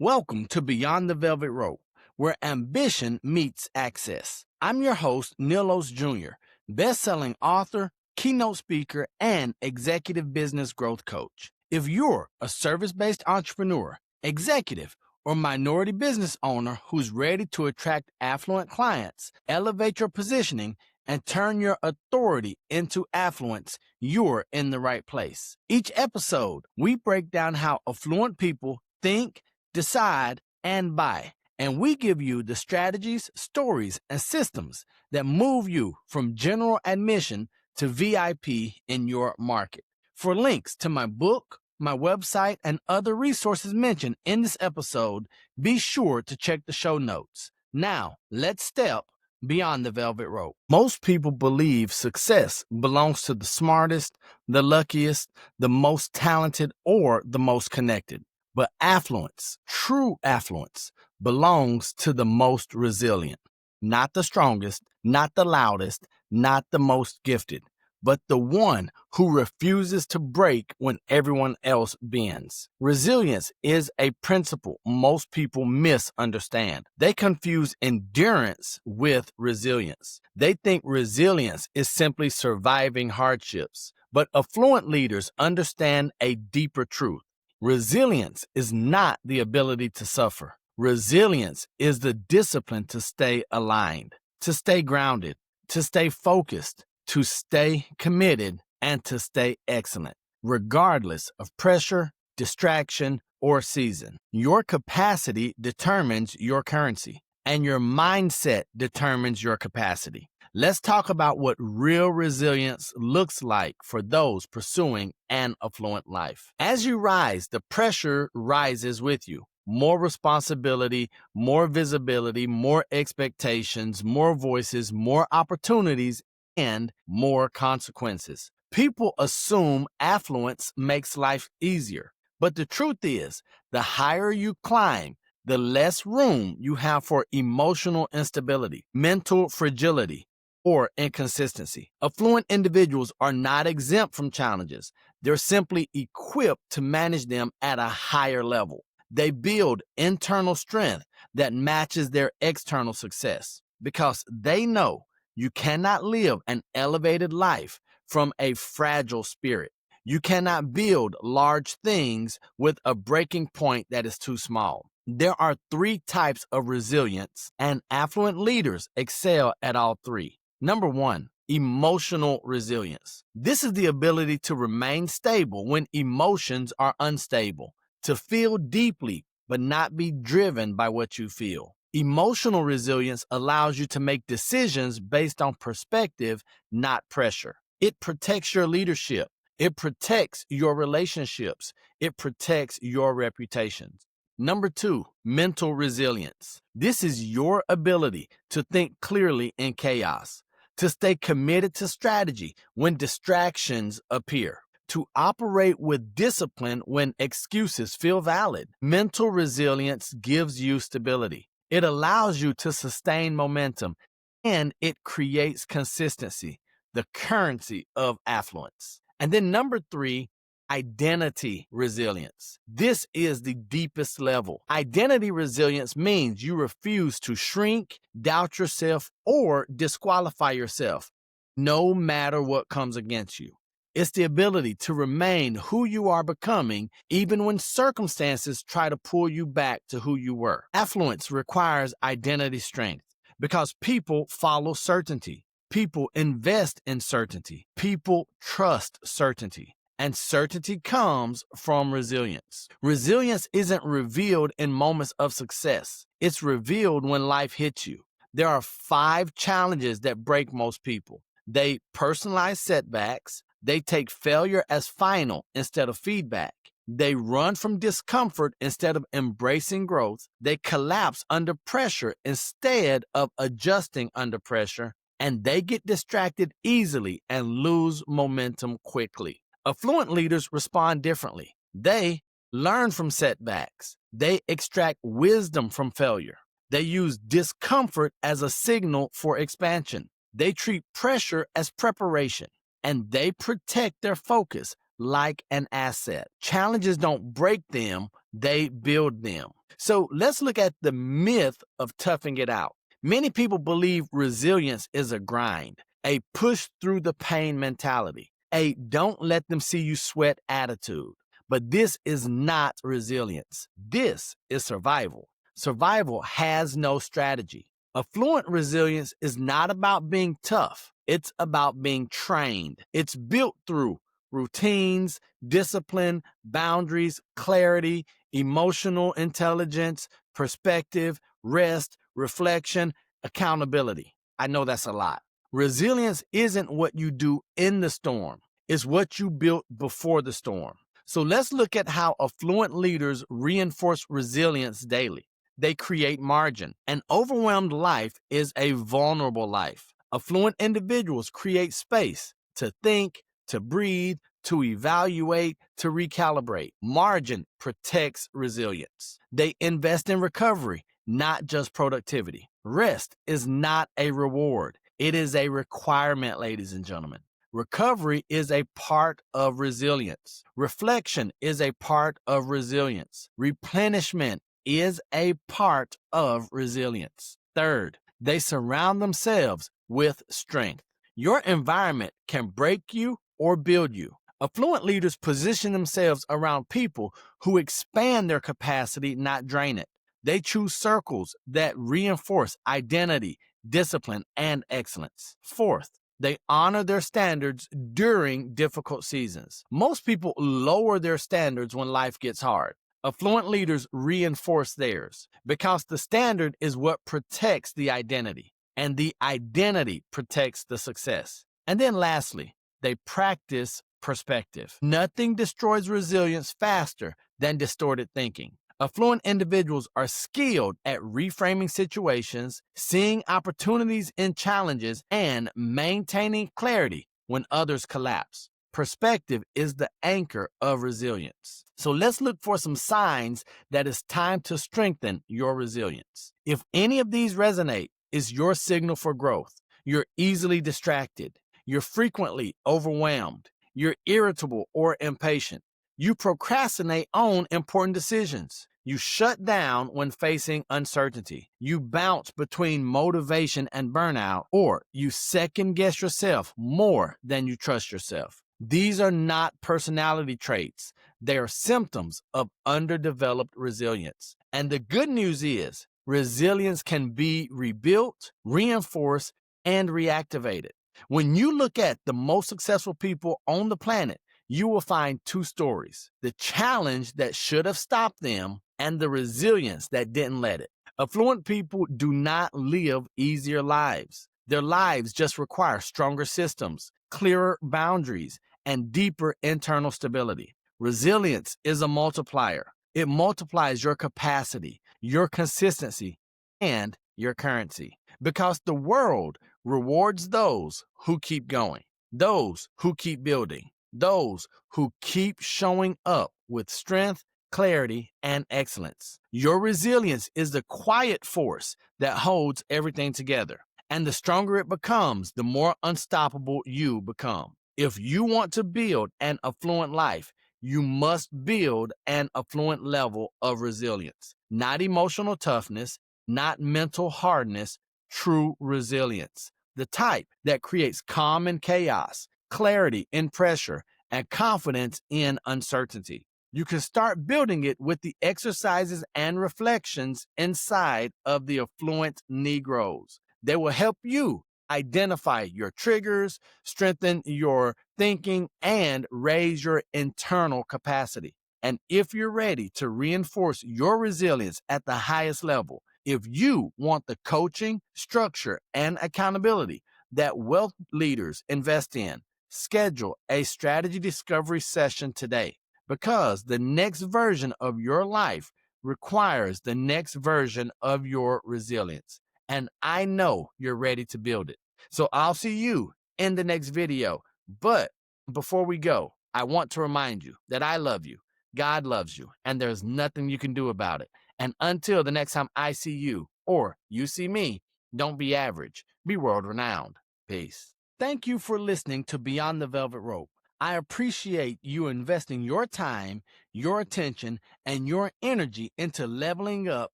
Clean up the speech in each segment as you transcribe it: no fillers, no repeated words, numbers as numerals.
Welcome to Beyond the Velvet Rope, where ambition meets access. I'm your host, Neal Oates Jr., best-selling author, keynote speaker, and executive business growth coach. If you're a service-based entrepreneur, executive, or minority business owner who's ready to attract affluent clients, elevate your positioning, and turn your authority into affluence, you're in the right place. Each episode, we break down how affluent people think, decide, and buy. And we give you the strategies, stories, and systems that move you from general admission to VIP in your market. For links to my book, my website, and other resources mentioned in this episode, be sure to check the show notes. Now, let's step beyond the velvet rope. Most people believe success belongs to the smartest, the luckiest, the most talented, or the most connected. But affluence, true affluence, belongs to the most resilient. Not the strongest, not the loudest, not the most gifted, but the one who refuses to break when everyone else bends. Resilience is a principle most people misunderstand. They confuse endurance with resilience. They think resilience is simply surviving hardships. But affluent leaders understand a deeper truth. Resilience is not the ability to suffer. Resilience is the discipline to stay aligned, to stay grounded, to stay focused, to stay committed, and to stay excellent, regardless of pressure, distraction, or season. Your capacity determines your currency, and your mindset determines your capacity. Let's talk about what real resilience looks like for those pursuing an affluent life. As you rise, the pressure rises with you. More responsibility, more visibility, more expectations, more voices, more opportunities, and more consequences. People assume affluence makes life easier, but the truth is, the higher you climb, the less room you have for emotional instability, mental fragility, or inconsistency. Affluent individuals are not exempt from challenges. They're simply equipped to manage them at a higher level. They build internal strength that matches their external success because they know you cannot live an elevated life from a fragile spirit. You cannot build large things with a breaking point that is too small. There are three types of resilience, and affluent leaders excel at all three. Number one, emotional resilience. This is the ability to remain stable when emotions are unstable, to feel deeply but not be driven by what you feel. Emotional resilience allows you to make decisions based on perspective, not pressure. It protects your leadership. It protects your relationships. It protects your reputations. Number two, mental resilience. This is your ability to think clearly in chaos, to stay committed to strategy when distractions appear, to operate with discipline when excuses feel valid. Mental resilience gives you stability. It allows you to sustain momentum, and it creates consistency, the currency of affluence. And then number three, identity resilience. This is the deepest level. Identity resilience means you refuse to shrink, doubt yourself, or disqualify yourself, no matter what comes against you. It's the ability to remain who you are becoming, even when circumstances try to pull you back to who you were. Affluence requires identity strength because people follow certainty. People invest in certainty. People trust certainty. And certainty comes from resilience. Resilience isn't revealed in moments of success. It's revealed when life hits you. There are 5 challenges that break most people. They personalize setbacks. They take failure as final instead of feedback. They run from discomfort instead of embracing growth. They collapse under pressure instead of adjusting under pressure. And they get distracted easily and lose momentum quickly. Affluent leaders respond differently. They learn from setbacks. They extract wisdom from failure. They use discomfort as a signal for expansion. They treat pressure as preparation, and they protect their focus like an asset. Challenges don't break them, they build them. So let's look at the myth of toughing it out. Many people believe resilience is a grind, a push through the pain mentality, a don't let them see you sweat attitude. But this is not resilience. This is survival. Survival has no strategy. Affluent resilience is not about being tough. It's about being trained. It's built through routines, discipline, boundaries, clarity, emotional intelligence, perspective, rest, reflection, accountability. I know that's a lot. Resilience isn't what you do in the storm, it's what you built before the storm. So let's look at how affluent leaders reinforce resilience daily. They create margin. An overwhelmed life is a vulnerable life. Affluent individuals create space to think, to breathe, to evaluate, to recalibrate. Margin protects resilience. They invest in recovery, not just productivity. Rest is not a reward. It is a requirement, ladies and gentlemen. Recovery is a part of resilience. Reflection is a part of resilience. Replenishment is a part of resilience. Third, they surround themselves with strength. Your environment can break you or build you. Affluent leaders position themselves around people who expand their capacity, not drain it. They choose circles that reinforce identity, discipline, and excellence. Fourth, they honor their standards during difficult seasons. Most people lower their standards when life gets hard. Affluent leaders reinforce theirs because the standard is what protects the identity, and the identity protects the success. And then lastly, they practice perspective. Nothing destroys resilience faster than distorted thinking. Affluent individuals are skilled at reframing situations, seeing opportunities in challenges, and maintaining clarity when others collapse. Perspective is the anchor of resilience. So let's look for some signs that it's time to strengthen your resilience. If any of these resonate, it's your signal for growth. You're easily distracted. You're frequently overwhelmed. You're irritable or impatient. You procrastinate on important decisions. You shut down when facing uncertainty. You bounce between motivation and burnout, or you second guess yourself more than you trust yourself. These are not personality traits. They are symptoms of underdeveloped resilience. And the good news is, resilience can be rebuilt, reinforced, and reactivated. When you look at the most successful people on the planet, you will find two stories: the challenge that should have stopped them and the resilience that didn't let it. Affluent people do not live easier lives. Their lives just require stronger systems, clearer boundaries, and deeper internal stability. Resilience is a multiplier. It multiplies your capacity, your consistency, and your currency, because the world rewards those who keep going, those who keep building, those who keep showing up with strength, clarity, and excellence. Your resilience is the quiet force that holds everything together. And the stronger it becomes, the more unstoppable you become. If you want to build an affluent life, you must build an affluent level of resilience. Not emotional toughness, not mental hardness, true resilience. The type that creates calm in chaos, clarity in pressure, and confidence in uncertainty. You can start building it with the exercises and reflections inside of the Affluent Negroes. They will help you identify your triggers, strengthen your thinking, and raise your internal capacity. And if you're ready to reinforce your resilience at the highest level, if you want the coaching, structure, and accountability that wealth leaders invest in, schedule a strategy discovery session today, because the next version of your life requires the next version of your resilience. And I know you're ready to build it. So I'll see you in the next video. But before we go, I want to remind you that I love you, God loves you, and there's nothing you can do about it. And until the next time I see you or you see me, don't be average, be world renowned. Peace. Thank you for listening to Beyond the Velvet Rope. I appreciate you investing your time, your attention, and your energy into leveling up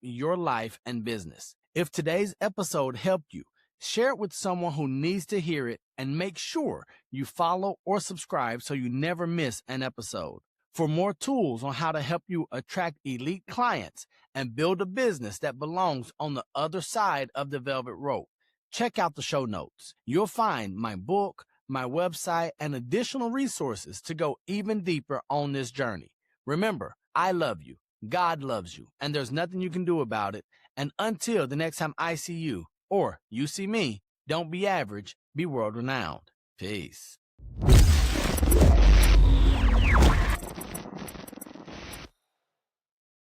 your life and business. If today's episode helped you, share it with someone who needs to hear it, and make sure you follow or subscribe so you never miss an episode. For more tools on how to help you attract elite clients and build a business that belongs on the other side of the velvet rope, check out the show notes. You'll find my book, my website, and additional resources to go even deeper on this journey. Remember, I love you, God loves you, and there's nothing you can do about it. And until the next time I see you, or you see me, don't be average, be world-renowned. Peace.